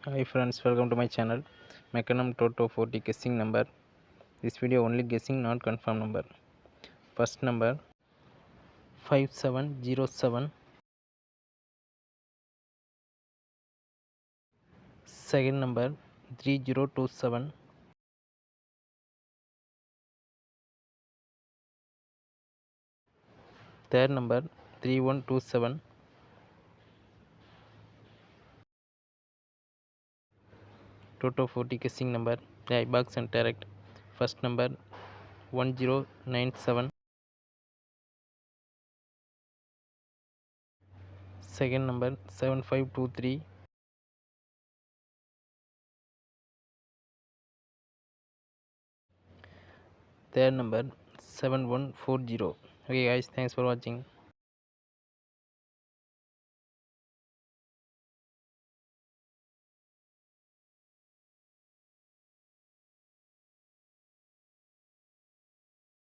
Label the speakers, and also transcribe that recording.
Speaker 1: Hi friends, welcome to my channel Mecanum Toto 40 guessing number. This video only guessing, not confirm number. First number 5707, second number 3027, third number 3127, Toto 40 guessing number. The box and direct. First number 1097, second number 7523, third number 7140. Okay guys, thanks for watching.